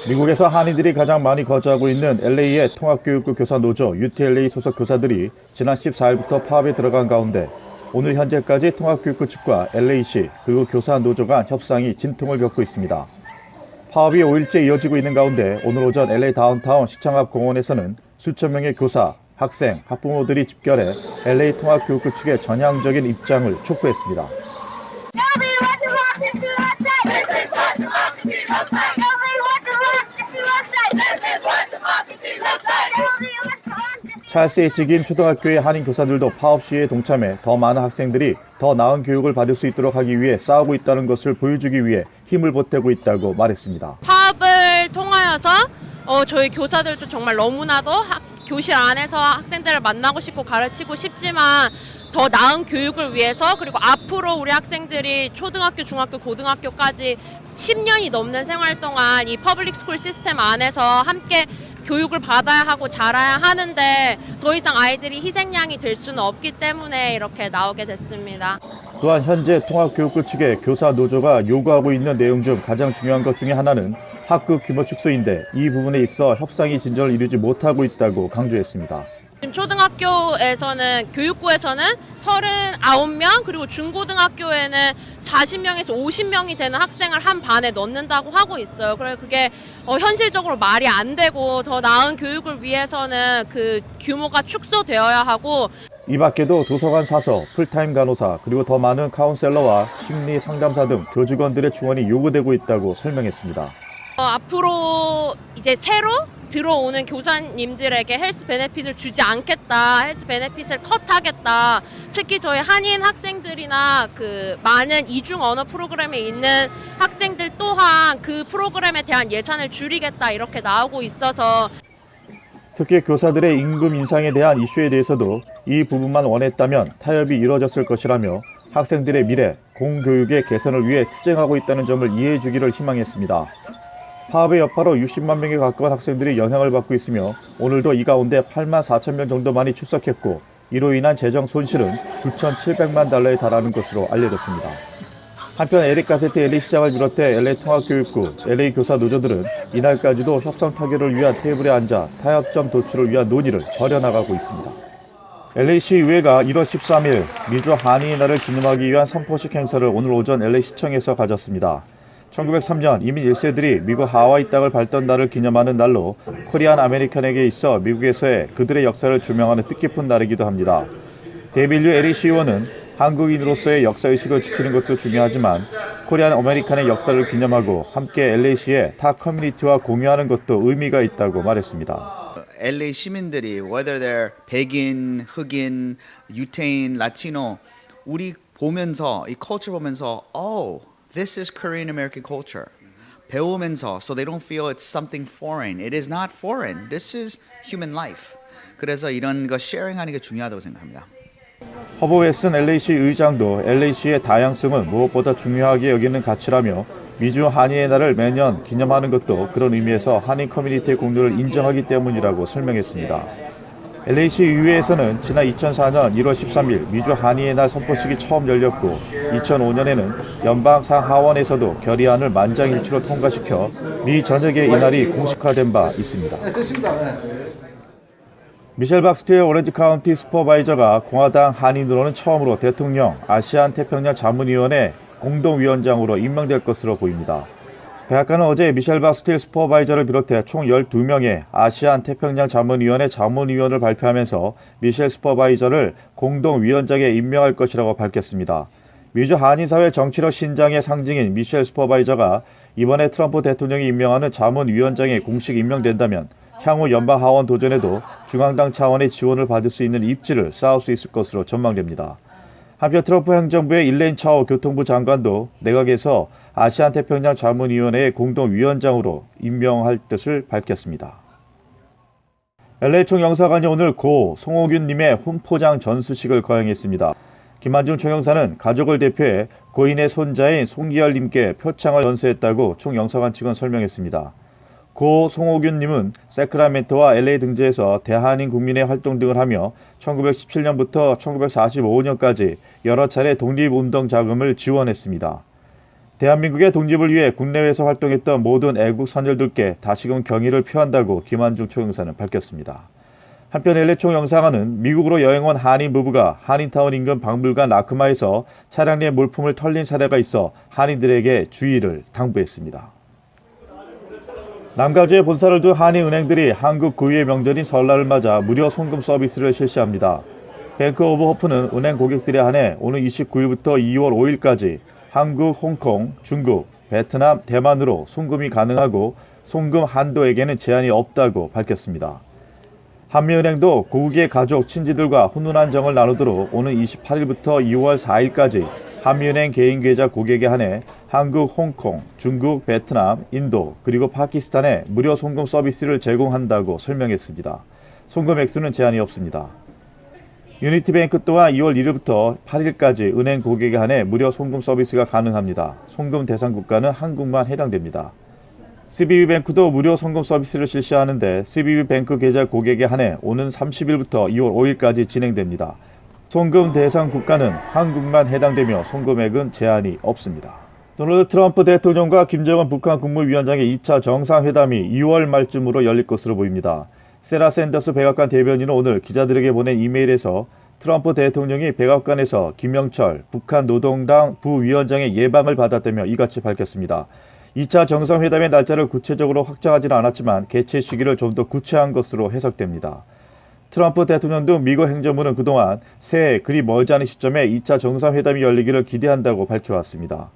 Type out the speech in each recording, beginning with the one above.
미국에서 한인들이 가장 많이 거주하고 있는 LA의 통합교육부 교사 노조 UTLA 소속 교사들이 지난 14일부터 파업에 들어간 가운데 오늘 현재까지 통합교육부 측과 LA시 그리고 교사 노조 간 협상이 진통을 겪고 있습니다. 파업이 5일째 이어지고 있는 가운데 오늘 오전 LA 다운타운 시청 앞 공원에서는 수천 명의 교사, 학생, 학부모들이 집결해 LA 통합교육부 측의 전향적인 입장을 촉구했습니다. 찰스 H. 김 초등학교의 한인 교사들도 파업 시위에 동참해 더 많은 학생들이 더 나은 교육을 받을 수 있도록 하기 위해 싸우고 있다는 것을 보여주기 위해 힘을 보태고 있다고 말했습니다. 파업을 통하여서 저희 교사들도 정말 너무나도 교실 안에서 학생들을 만나고 싶고 가르치고 싶지만 더 나은 교육을 위해서 그리고 앞으로 우리 학생들이 초등학교, 중학교, 고등학교까지 10년이 넘는 생활 동안 이 퍼블릭 스쿨 시스템 안에서 함께 교육을 받아야 하고 자라야 하는데 더 이상 아이들이 희생양이 될 수는 없기 때문에 이렇게 나오게 됐습니다. 또한 현재 통합교육부 측의 교사 노조가 요구하고 있는 내용 중 가장 중요한 것 중에 하나는 학급 규모 축소인데 이 부분에 있어 협상이 진전을 이루지 못하고 있다고 강조했습니다. 지금 초등학교에서는 교육부에서는 39명 그리고 중고등학교에는 40명에서 50명이 되는 학생을 한 반에 넣는다고 하고 있어요. 그래서 그게 현실적으로 말이 안 되고 더 나은 교육을 위해서는 그 규모가 축소되어야 하고 이 밖에도 도서관 사서, 풀타임 간호사, 그리고 더 많은 카운셀러와 심리 상담사 등 교직원들의 지원이 요구되고 있다고 설명했습니다. 앞으로 이제 새로 들어오는 교사님들에게 헬스 베네핏을 주지 않겠다, 헬스 베네핏을 컷하겠다. 특히 저희 한인 학생들이나 그 많은 이중 언어 프로그램에 있는 학생들 또한 그 프로그램에 대한 예산을 줄이겠다 이렇게 나오고 있어서 특히 교사들의 임금 인상에 대한 이슈에 대해서도 이 부분만 원했다면 타협이 이뤄졌을 것이라며 학생들의 미래, 공교육의 개선을 위해 투쟁하고 있다는 점을 이해해 주기를 희망했습니다. 파업의 여파로 60만 명에 가까운 학생들이 영향을 받고 있으며 오늘도 이 가운데 8만 4천 명 정도만이 출석했고 이로 인한 재정 손실은 9,700만 달러에 달하는 것으로 알려졌습니다. 한편 에릭 가세트 LA 시장을 비롯해 LA 통합교육부, LA 교사 노조들은 이날까지도 협상 타결을 위한 테이블에 앉아 타협점 도출을 위한 논의를 벌여나가고 있습니다. LA시 의회가 1월 13일 미주 한인의 날을 기념하기 위한 선포식 행사를 오늘 오전 LA 시청에서 가졌습니다. 1903년 이민 1세들이 미국 하와이 땅을 밟던 날을 기념하는 날로 코리안 아메리칸에게 있어 미국에서의 그들의 역사를 조명하는 뜻깊은 날이기도 합니다. 데빌류 LA시 의원은 한국인으로서의 역사의식을 지키는 것도 중요하지만 코리안 아메리칸의 역사를 기념하고 함께 LA시의 타 커뮤니티와 공유하는 것도 의미가 있다고 말했습니다. LA 시민들이 whether they're 백인, 흑인, 유태인, 라티노 우리 보면서 이 culture 보면서 this is Korean American culture. 배우면서 so they don't feel it's something foreign. It is not foreign. This is human life. 그래서 이런 거 sharing하는 게 중요하다고 생각합니다. 허버 웨슨 LA시 의장도 LA시의 다양성은 무엇보다 중요하게 여기는 가치라며 미주 한인의 날을 매년 기념하는 것도 그런 의미에서 한인 커뮤니티의 공로를 인정하기 때문이라고 설명했습니다. LA시 의회에서는 지난 2004년 1월 13일 미주 한인의 날 선포식이 처음 열렸고 2005년에는 연방 상하원에서도 결의안을 만장일치로 통과시켜 미 전역에 이날이 공식화된 바 있습니다. 미셸 박스트의 오렌지 카운티 슈퍼바이저가 공화당 한인으로는 처음으로 대통령 아시안 태평양 자문위원회 공동위원장으로 임명될 것으로 보입니다. 백악관은 어제 미셸 박스틸 슈퍼바이저를 비롯해 총 12명의 아시안 태평양 자문위원회 자문위원을 발표하면서 미셸 슈퍼바이저를 공동위원장에 임명할 것이라고 밝혔습니다. 미주 한인사회 정치력 신장의 상징인 미셸 슈퍼바이저가 이번에 트럼프 대통령이 임명하는 자문위원장에 공식 임명된다면 향후 연방하원 도전에도 중앙당 차원의 지원을 받을 수 있는 입지를 쌓을 수 있을 것으로 전망됩니다. 한편 트럼프 행정부의 일레인 차오 교통부 장관도 내각에서 아시안 태평양 자문위원회의 공동위원장으로 임명할 뜻을 밝혔습니다. LA 총영사관이 오늘 고 송호균님의 훈포장 전수식을 거행했습니다. 김한중 총영사는 가족을 대표해 고인의 손자인 송기열님께 표창을 전수했다고 총영사관 측은 설명했습니다. 고 송호균님은 세크라멘토와 LA 등지에서 대한인 국민의 활동 등을 하며 1917년부터 1945년까지 여러 차례 독립운동 자금을 지원했습니다. 대한민국의 독립을 위해 국내외에서 활동했던 모든 애국 선열들께 다시금 경의를 표한다고 김한중 총영사는 밝혔습니다. 한편 LA 총영사관은 미국으로 여행 온 한인 부부가 한인타운 인근 박물관 라크마에서 차량 내 물품을 털린 사례가 있어 한인들에게 주의를 당부했습니다. 남가주에 본사를 둔 한인은행들이 한국 고유의 명절인 설날을 맞아 무료 송금 서비스를 실시합니다. 뱅크 오브 호프는 은행 고객들에 한해 오는 29일부터 2월 5일까지 한국, 홍콩, 중국, 베트남, 대만으로 송금이 가능하고 송금 한도에게는 제한이 없다고 밝혔습니다. 한미은행도 고국의 가족, 친지들과 훈훈한 정을 나누도록 오는 28일부터 2월 4일까지 한미은행 개인 계좌 고객에 한해 한국, 홍콩, 중국, 베트남, 인도, 그리고 파키스탄에 무료 송금 서비스를 제공한다고 설명했습니다. 송금 액수는 제한이 없습니다. 유니티뱅크 또한 2월 1일부터 8일까지 은행 고객에 한해 무료 송금 서비스가 가능합니다. 송금 대상 국가는 한국만 해당됩니다. CBB뱅크도 무료 송금 서비스를 실시하는데 CBB뱅크 계좌 고객에 한해 오는 30일부터 2월 5일까지 진행됩니다. 송금 대상 국가는 한국만 해당되며 송금액은 제한이 없습니다. 도널드 트럼프 대통령과 김정은 북한 국무위원장의 2차 정상회담이 2월 말쯤으로 열릴 것으로 보입니다. 세라 샌더스 백악관 대변인은 오늘 기자들에게 보낸 이메일에서 트럼프 대통령이 백악관에서 김영철 북한 노동당 부위원장의 예방을 받았다며 이같이 밝혔습니다. 2차 정상회담의 날짜를 구체적으로 확정하지는 않았지만 개최 시기를 좀 더 구체한 것으로 해석됩니다. 트럼프 대통령 등 미국 행정부는 그동안 새해 그리 멀지 않은 시점에 2차 정상회담이 열리기를 기대한다고 밝혀왔습니다.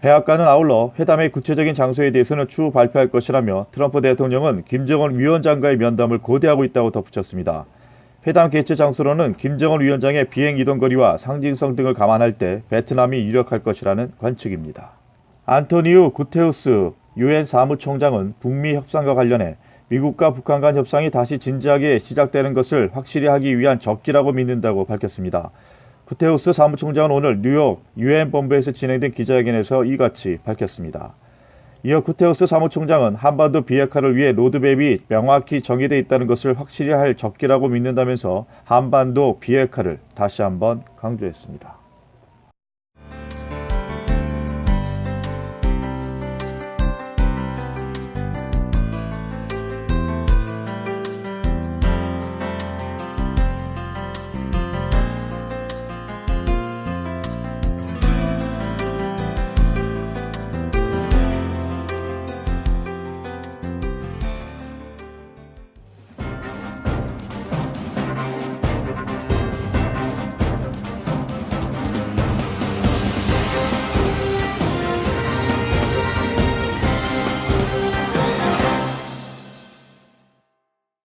백악관은 아울러 회담의 구체적인 장소에 대해서는 추후 발표할 것이라며 트럼프 대통령은 김정은 위원장과의 면담을 고대하고 있다고 덧붙였습니다. 회담 개최 장소로는 김정은 위원장의 비행 이동 거리와 상징성 등을 감안할 때 베트남이 유력할 것이라는 관측입니다. 안토니우 구테우스 유엔 사무총장은 북미 협상과 관련해 미국과 북한 간 협상이 다시 진지하게 시작되는 것을 확실히 하기 위한 적기라고 믿는다고 밝혔습니다. 구테우스 사무총장은 오늘 뉴욕 유엔 본부에서 진행된 기자회견에서 이같이 밝혔습니다. 이어 구테우스 사무총장은 한반도 비핵화를 위해 로드맵이 명확히 정의되어 있다는 것을 확실히 할 적기라고 믿는다면서 한반도 비핵화를 다시 한번 강조했습니다.